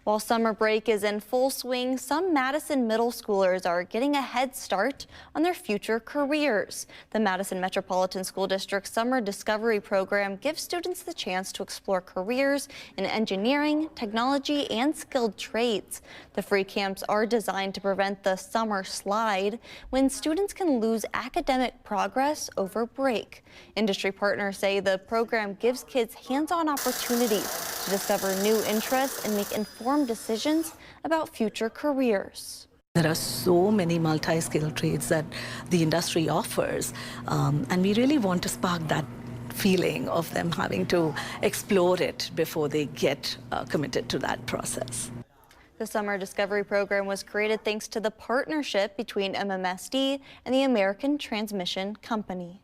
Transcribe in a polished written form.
While summer break is in full swing, some Madison middle schoolers are getting a head start on their future careers. The Madison Metropolitan School District Summer Discovery Program gives students the chance to explore careers in engineering, technology, and skilled trades. The free camps are designed to prevent the summer slide when students can lose academic progress over break. Industry partners say the program gives kids hands-on opportunities to discover new interests and make informed decisions about future careers. There are so many multi-skilled trades that the industry offers, and we really want to spark that feeling of them having to explore it before they get committed to that process. The Summer Discovery Program was created thanks to the partnership between MMSD and the American Transmission Company.